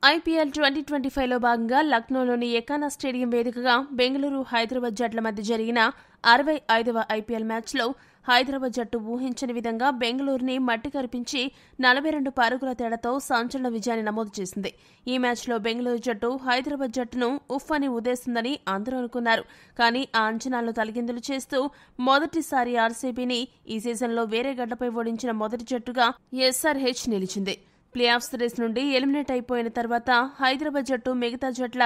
IPL 2025లో భాగంగా లక్నోలోని Ekana stadium వేదికగా బెంగళూరు హైదరాబాద్ జట్ల మధ్య జరిగిన 65వ ఐపీఎల్ మ్యాచ్లో హైదరాబాద్ జట్టు ఊహించని విధంగా బెంగళూరుని మట్టి కరిపించి 42 పరుగుల తేడాతో సంచలన విజయాన్ని నమోదు చేసింది. ఈ మ్యాచ్లో బెంగళూరు జట్టు హైదరాబాద్ జట్టును ఉఫ్ అని ఉదేస్తుందని అందరూ అనుకున్నారు. కానీ ఆ అంచనాలను తలకిందులు చేస్తూ మొదటిసారి ఆర్సీబీని ఈ సీజన్లో వేరే గడ్డపై ఓడించిన మొదటి జట్టుగా ఎస్ఆర్హెచ్ నిలిచింది. ప్లే ఆఫ్స్ రేస్ నుండి ఎలిమినేట్ అయిపోయిన తర్వాత హైదరాబాద్ జట్టు మిగతా జట్ల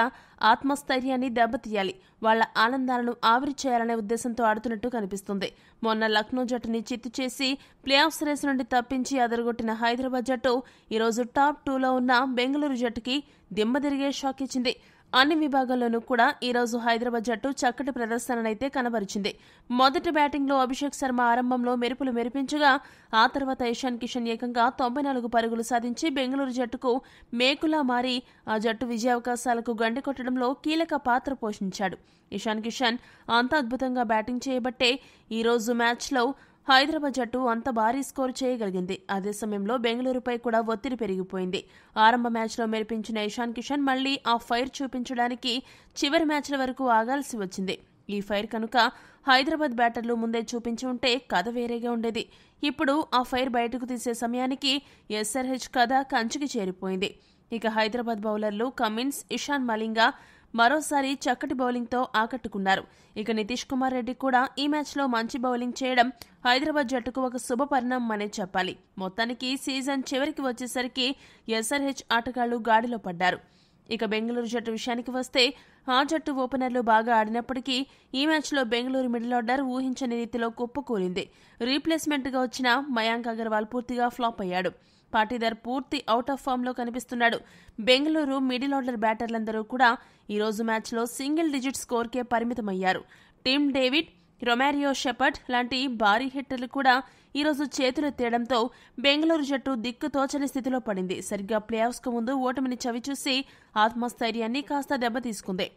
ఆత్మస్థైర్యాన్ని దెబ్బతీయాలి, వాళ్ల ఆనందాలను ఆవిరి చేయాలనే ఉద్దేశంతో ఆడుతున్నట్టు కనిపిస్తుంది. మొన్న లక్నో జట్టుని చిత్తు చేసి ప్లే ఆఫ్స్ రేస్ నుండి తప్పించి అదరగొట్టిన హైదరాబాద్ జట్టు ఈరోజు టాప్ 2లో ఉన్న బెంగళూరు జట్టుకి దిమ్మదిరిగే షాక్ ఇచ్చింది. అన్ని విభాగాల్లోనూ కూడా ఈరోజు హైదరాబాద్ జట్టు చక్కటి ప్రదర్శననైతే కనబరిచింది. మొదటి బ్యాటింగ్లో అభిషేక్ శర్మ ఆరంభంలో మెరుపులు మెరిపించగా ఆ తర్వాత ఇషాన్ కిషన్ ఏకంగా 94 పరుగులు సాధించి బెంగళూరు జట్టుకు మేకులా మారి ఆ జట్టు విజయావకాశాలకు గండి కొట్టడంలో కీలక పాత్ర పోషించాడు. ఇషాన్ కిషన్ అంత అద్భుతంగా బ్యాటింగ్ చేయబట్టే ఈరోజు మ్యాచ్లో హైదరాబాద్ జట్టు అంత భారీ స్కోరు చేయగలిగింది. అదే సమయంలో బెంగళూరుపై కూడా ఒత్తిడి పెరిగిపోయింది. ఆరంభ మ్యాచ్లో మెరిపించిన ఇషాన్ కిషన్ మళ్లీ ఆ ఫైర్ చూపించడానికి చివరి మ్యాచ్ల వరకు ఆగాల్సి వచ్చింది. ఈ ఫైర్ కనుక హైదరాబాద్ బ్యాటర్లు ముందే చూపించి ఉంటే కథ వేరేగా ఉండేది. ఇప్పుడు ఆ ఫైర్ బయటకు తీసే సమయానికి ఎస్ఆర్హెచ్ కథ కంచికి చేరిపోయింది. ఇక హైదరాబాద్ బౌలర్లు కమిన్స్, ఇషాన్ మలింగా మరోసారి చక్కటి బౌలింగ్తో ఆకట్టుకున్నారు. ఇక నితీష్ కుమార్ రెడ్డి కూడా ఈ మ్యాచ్లో మంచి బౌలింగ్ చేయడం హైదరాబాద్ జట్టుకు ఒక శుభ పరిణామం అనే చెప్పాలి. మొత్తానికి సీజన్ చివరికి వచ్చేసరికి ఎస్ఆర్హెచ్ ఆటగాళ్లు గాడిలో పడ్డారు. ఇక బెంగళూరు జట్టు విషయానికి వస్తే ఆ జట్టు ఓపెనర్లు బాగా ఆడినప్పటికీ ఈ మ్యాచ్లో బెంగళూరు మిడిల్ ఆర్డర్ ఊహించని రీతిలో కుప్పకూలింది. రీప్లేస్మెంట్గా వచ్చిన మయాంక్ అగర్వాల్ పూర్తిగా ఫ్లాప్ అయ్యాడు. పాటీదార్ పూర్తి అవుట్ ఆఫ్ ఫామ్లో కనిపిస్తున్నాడు. బెంగళూరు మిడిల్ ఆర్డర్ బ్యాటర్లందరూ కూడా ఈరోజు మ్యాచ్లో సింగిల్ డిజిట్ స్కోర్కే పరిమితమయ్యారు. టిమ్ డేవిడ్, రొమారియో షెపర్డ్ లాంటి భారీ హిట్టర్లు కూడా ఈరోజు చేతులెత్తేయడంతో బెంగళూరు జట్టు దిక్కుతోచని స్థితిలో పడింది. సరిగ్గా ప్లే ఆఫ్స్కు ముందు ఓటమిని చవిచూసి ఆత్మస్థైర్యాన్ని కాస్త దెబ్బతీసుకుంది.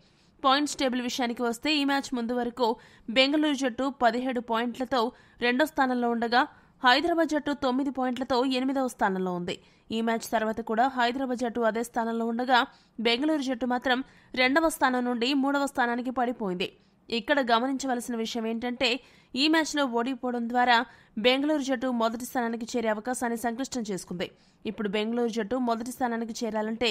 పాయింట్స్ టేబుల్ విషయానికి వస్తే ఈ మ్యాచ్ ముందు వరకు బెంగళూరు జట్టు 17 పాయింట్లతో రెండో స్థానంలో ఉండగా హైదరాబాద్ జట్టు 9 పాయింట్లతో 8వ స్థానంలో ఉంది. ఈ మ్యాచ్ తర్వాత కూడా హైదరాబాద్ జట్టు అదే స్థానంలో ఉండగా బెంగళూరు జట్టు మాత్రం 2వ స్థానం నుండి 3వ స్థానానికి పడిపోయింది. ఇక్కడ గమనించవలసిన విషయం ఏంటంటే ఈ మ్యాచ్లో ఓడిపోవడం ద్వారా బెంగళూరు జట్టు మొదటి స్థానానికి చేరే అవకాశాన్ని సంక్లిష్టం చేసుకుంది. ఇప్పుడు బెంగళూరు జట్టు మొదటి స్థానానికి చేరాలంటే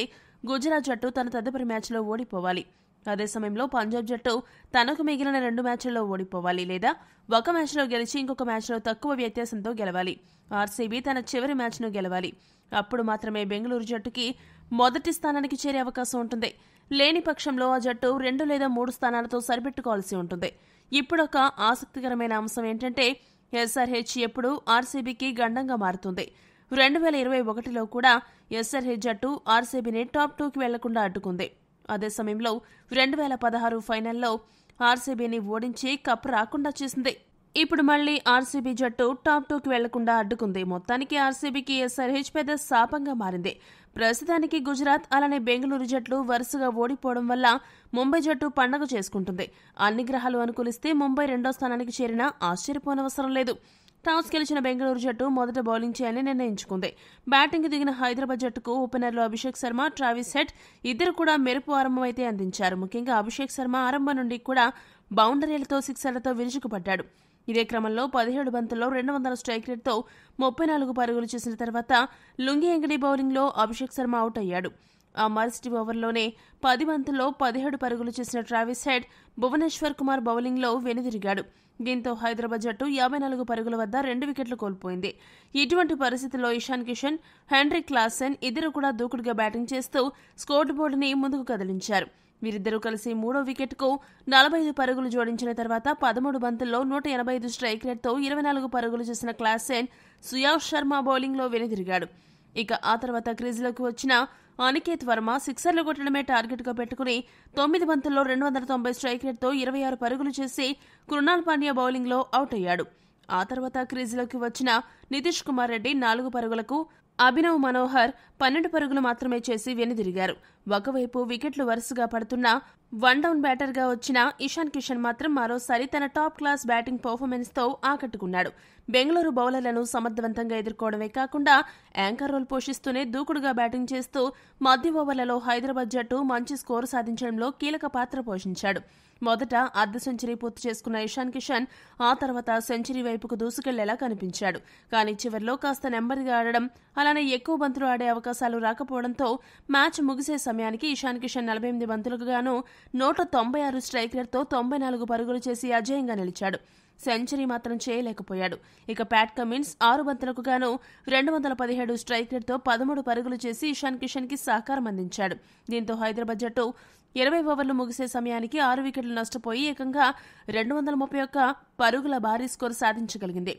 గుజరాత్ జట్టు తన తదుపరి మ్యాచ్లో ఓడిపోవాలి. అదే సమయంలో పంజాబ్ జట్టు తనకు మిగిలిన 2 మ్యాచ్ల్లో ఓడిపోవాలి, లేదా ఒక మ్యాచ్లో గెలిచి ఇంకొక మ్యాచ్లో తక్కువ వ్యత్యాసంతో గెలవాలి. ఆర్సీబీ తన చివరి మ్యాచ్ను గెలవాలి. అప్పుడు మాత్రమే బెంగళూరు జట్టుకి మొదటి స్థానానికి చేరే అవకాశం ఉంటుంది. లేని పక్షంలో ఆ జట్టు 2 లేదా 3 స్థానాలతో సరిపెట్టుకోవాల్సి ఉంటుంది. ఇప్పుడొక ఆసక్తికరమైన అంశం ఏంటంటే ఎస్ఆర్హెచ్ ఎప్పుడు ఆర్సీబీకి గండంగా మారుతుంది. 2021లో కూడా ఎస్ఆర్హెచ్ జట్టు ఆర్సీబీని టాప్ 2కి వెళ్లకుండా అడ్డుకుంది. అదే సమయంలో 2016 ఫైనల్లో ఆర్సీబీని ఓడించి కప్ రాకుండా చేసింది. ఇప్పుడు మళ్లీ ఆర్సీబీ జట్టు టాప్ 2కి వెళ్లకుండా అడ్డుకుంది. మొత్తానికి ఆర్సీబీకి ఎస్ఆర్హెచ్ పెద్ద శాపంగా మారింది. ప్రస్తుతానికి గుజరాత్ అలానే బెంగళూరు జట్లు వరుసగా ఓడిపోవడం వల్ల ముంబై జట్టు పండగ చేసుకుంటుంది. అన్ని గ్రహాలు అనుకూలిస్తే ముంబై 2వ స్థానానికి చేరినా ఆశ్చర్యపోనవసరం లేదు. టాస్ గెలిచిన బెంగళూరు జట్టు మొదట బౌలింగ్ చేయాలని నిర్ణయించుకుంది. బ్యాటింగ్ దిగిన హైదరాబాద్ జట్టుకు ఓపెనర్లు అభిషేక్ శర్మ, ట్రావిస్ హెడ్ ఇద్దరు కూడా మెరుపు ఆరంభమైతే అందించారు. ముఖ్యంగా అభిషేక్ శర్మ ఆరంభం నుండి కూడా బౌండరీలతో సిక్సర్లతో విరుచుకుపడ్డాడు. ఇదే క్రమంలో 17 బంతుల్లో 200 స్ట్రైక్ రేట్తో 34 పరుగులు చేసిన తర్వాత లుంగి ఎంగడి బౌలింగ్లో అభిషేక్ శర్మ అవుట్ అయ్యాడు. ఆ మరుసటి ఓవర్లోనే 10 బంతుల్లో 17 పరుగులు చేసిన ట్రావిస్ హెడ్, భువనేశ్వర్ కుమార్ బౌలింగ్లో వెనుదిరిగాడు. దీంతో హైదరాబాద్ జట్టు 54 పరుగుల వద్ద 2 వికెట్లు కోల్పోయింది. ఇటువంటి పరిస్థితుల్లో ఇషాన్ కిషన్, హెన్రిక్ క్లాసెన్ ఇద్దరు కూడా దూకుడుగా బ్యాటింగ్ చేస్తూ స్కోర్ బోర్డుని ముందుకు కదిలించారు. వీరిద్దరూ కలిసి 3వ వికెట్కు 45 పరుగులు జోడించిన తర్వాత 13 బంతుల్లో 185 స్ట్రైక్ రేట్తో 24 పరుగులు చేసిన క్లాసెన్ సుయావ్ శర్మ బౌలింగ్లో వెనుదిరిగాడు. ఇక ఆ తర్వాత క్రీజులోకి వచ్చిన అనికేత్ వర్మ సిక్సర్లు కొట్టడమే టార్గెట్గా పెట్టుకుని 9 బంతుల్లో 290 స్ట్రైక్ రేట్తో 26 పరుగులు చేసి కృణాల్ పాండ్యా బౌలింగ్లో అవుట్ అయ్యాడు. ఆ తర్వాత క్రీజులోకి వచ్చిన నితీష్ కుమార్ రెడ్డి 4 పరుగులకు, అభినవ్ మనోహర్ 12 పరుగులు మాత్రమే చేసి వెనుదిరిగారు. ఒకవైపు వికెట్లు వరుసగా పడుతున్న వన్ డౌన్ బ్యాటర్గా వచ్చిన ఇషాన్ కిషన్ మాత్రం మరోసారి తన టాప్ క్లాస్ బ్యాటింగ్ పర్ఫార్మెన్స్తో ఆకట్టుకున్నాడు. బెంగళూరు బౌలర్లను సమర్థవంతంగా ఎదుర్కోవడమే కాకుండా యాంకర్ రోల్ పోషిస్తూనే దూకుడుగా బ్యాటింగ్ చేస్తూ మధ్య ఓవర్లలో హైదరాబాద్ జట్టు మంచి స్కోరు సాధించడంలో కీలక పాత్ర పోషించాడు. మొదట అర్ధ సెంచరీ పూర్తి చేసుకున్న ఇషాన్ కిషన్ ఆ తర్వాత సెంచరీ వైపుకు దూసుకెళ్లేలా కనిపించాడు. కానీ చివర్లో కాస్త నెమ్మదిగా ఆడడం, అలానే ఎక్కువ బంతులు ఆడే అవకాశాలు రాకపోవడంతో మ్యాచ్ ముగిసే సమయానికి ఇషాన్ కిషన్ 48 బంతులకు గాను 196 స్ట్రైక్ రేట్తో 94 పరుగులు చేసి అజేయంగా నిలిచాడు. సెంచరీ మాత్రం చేయలేకపోయాడు. ఇక ప్యాట్ కమిన్స్ 6 బంతులకు గాను 217 స్ట్రైక్ రేట్తో 13 పరుగులు చేసి ఇషాన్ కిషన్ కి సహకారం అందించాడు. దీంతో హైదరాబాద్ జట్టు 20 ఓవర్లు ముగిసే సమయానికి 6 వికెట్లు నష్టపోయి ఏకంగా 231 పరుగుల భారీ స్కోరు సాధించగలిగింది.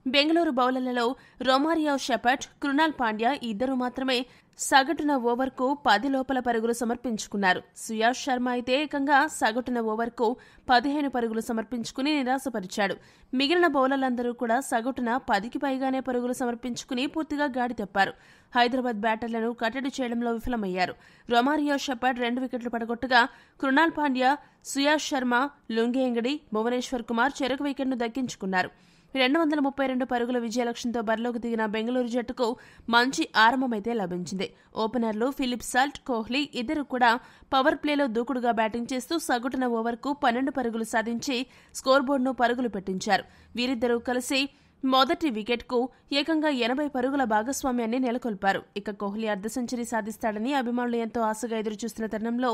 బెంగళూరు బౌలర్లలో రొమారియో షెపర్డ్, కృణాల్ పాండ్యా ఇద్దరు మాత్రమే సగటున ఓవర్కు 10 లోపల పరుగులు సమర్పించుకున్నారు. సుయాష్ శర్మ అయితే ఏకంగా సగటున ఓవర్కు 15 పరుగులు సమర్పించుకుని నిరాశపరిచాడు. మిగిలిన బౌలర్లందరూ కూడా సగటున 10కి పైగానే పరుగులు సమర్పించుకుని పూర్తిగా గాడి తెప్పారు. హైదరాబాద్ బ్యాటర్లను కట్టడి చేయడంలో విఫలమయ్యారు. రొమారియో షెపర్డ్ 2 వికెట్లు పడగొట్టగా కృణాల్ పాండ్యా, సుయాష్ శర్మ, లుంగేంగడి, భువనేశ్వర్ కుమార్ చెరొక వికెట్ను దక్కించుకున్నారు. 232 పరుగుల విజయలక్ష్యంతో బరిలోకి దిగిన బెంగళూరు జట్టుకు మంచి ఆరంభమైతే లభించింది. ఓపెనర్లు ఫిలిప్ సాల్ట్, కోహ్లీ ఇద్దరు కూడా పవర్ ప్లేలో దూకుడుగా బ్యాటింగ్ చేస్తూ సగటున ఓవర్కు 12 పరుగులు సాధించి స్కోర్ బోర్డును పరుగులు పెట్టించారు. వీరిద్దరూ కలిసి మొదటి వికెట్కు ఏకంగా 80 పరుగుల భాగస్వామ్యాన్ని నెలకొల్పారు. ఇక కోహ్లీ అర్ధ సెంచరీ సాధిస్తాడని అభిమానులు ఎంతో ఆశగా ఎదురుచూస్తున్న తరుణంలో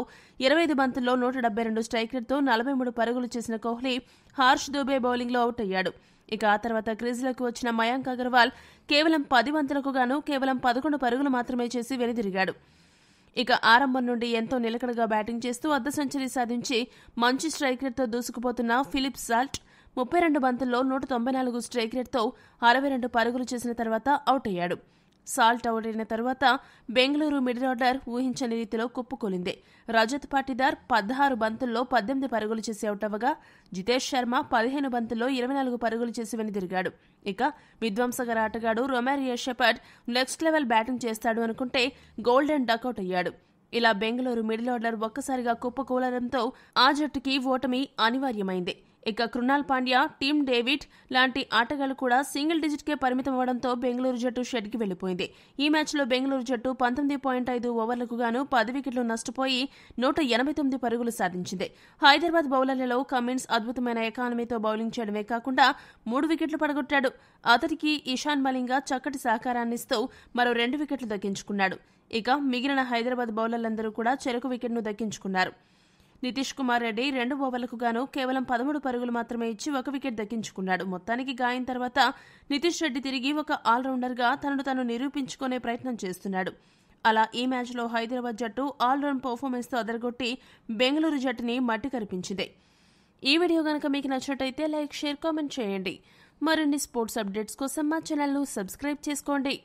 25 బంతుల్లో 172 స్ట్రైక్ రేట్తో 43 పరుగులు చేసిన కోహ్లీ హార్ష్ దూబే బౌలింగ్లో అవుట్ అయ్యాడు. ఇక ఆ తర్వాత క్రీజులోకి వచ్చిన మయాంక్ అగర్వాల్ కేవలం 10 బంతులకు గాను కేవలం 11 పరుగులు మాత్రమే చేసి వెనుదిరిగాడు. ఇక ఆరంభం నుండి ఎంతో నిలకడగా బ్యాటింగ్ చేస్తూ అర్ధ సెంచరీ సాధించి మంచి స్ట్రైక్ రేట్తో దూసుకుపోతున్న ఫిలిప్ సాల్ట్ 32 బంతుల్లో 194 స్ట్రైక్ రేట్తో 62 పరుగులు చేసిన తర్వాత అవుట్ అయ్యాడు. సాల్ట్ అవుట్ అయిన తర్వాత బెంగళూరు మిడిల్ ఆర్డర్ ఊహించని రీతిలో కుప్పకూలింది. రజత్ పాటీదార్ 16 బంతుల్లో 18 పరుగులు చేసి అవుట్ అవ్వగా జితేష్ శర్మ 15 బంతుల్లో 24 పరుగులు చేసి వెనుదిరిగాడు. ఇక విధ్వంసకర ఆటగాడు Romario shepherd next level batting చేస్తాడు అనుకుంటే గోల్డెన్ డకౌట్ అయ్యాడు. ఇలా బెంగళూరు మిడిల్ ఆర్డర్ ఒక్కసారిగా కుప్పకూలడంతో ఆ జట్టుకి ఓటమి అనివార్యమైంది. ఇక కృణాల్ పాండ్యా, టీమ్ డేవిడ్ లాంటి ఆటగాళ్లు కూడా సింగిల్ డిజిట్కే పరిమితం అవడంతో బెంగళూరు జట్టు షెడ్కి వెళ్లిపోయింది. ఈ మ్యాచ్లో బెంగళూరు జట్టు 19.5 ఓవర్లకు గాను 10 వికెట్లు నష్టపోయి 189 పరుగులు సాధించింది. హైదరాబాద్ బౌలర్లలో కమిన్స్ అద్భుతమైన ఎకానమీతో బౌలింగ్ చేయడమే కాకుండా 3 వికెట్లు పడగొట్టాడు. అతడికి ఇషాన్ మలింగ చక్కటి సహకారాన్నిస్తూ మరో 2 వికెట్లు దక్కించుకున్నాడు. ఇక మిగిలిన హైదరాబాద్ బౌలర్లందరూ కూడా చెరకు వికెట్ను దక్కించుకున్నారు. నితీష్ కుమార్ రెడ్డి 2 ఓవర్లకు గాను కేవలం 13 పరుగులు మాత్రమే ఇచ్చి 1 వికెట్ దక్కించుకున్నాడు. మొత్తానికి గాయం తర్వాత నితీష్ రెడ్డి తిరిగి ఒక ఆల్రౌండర్గా తనను తాను నిరూపించుకునే ప్రయత్నం చేస్తున్నాడు. అలా ఈ మ్యాచ్లో హైదరాబాద్ జట్టు ఆల్రౌండ్ పర్ఫార్మెన్స్తో అదరగొట్టి బెంగళూరు జట్టుని మట్టి కరిపించింది. ఈ వీడియో గనక మీకు నచ్చినట్టయితే లైక్, షేర్, కామెంట్ చేయండి. మరిన్ని స్పోర్ట్స్ అప్డేట్స్ కోసం మా ఛానల్ను సబ్స్క్రైబ్ చేసుకోండి.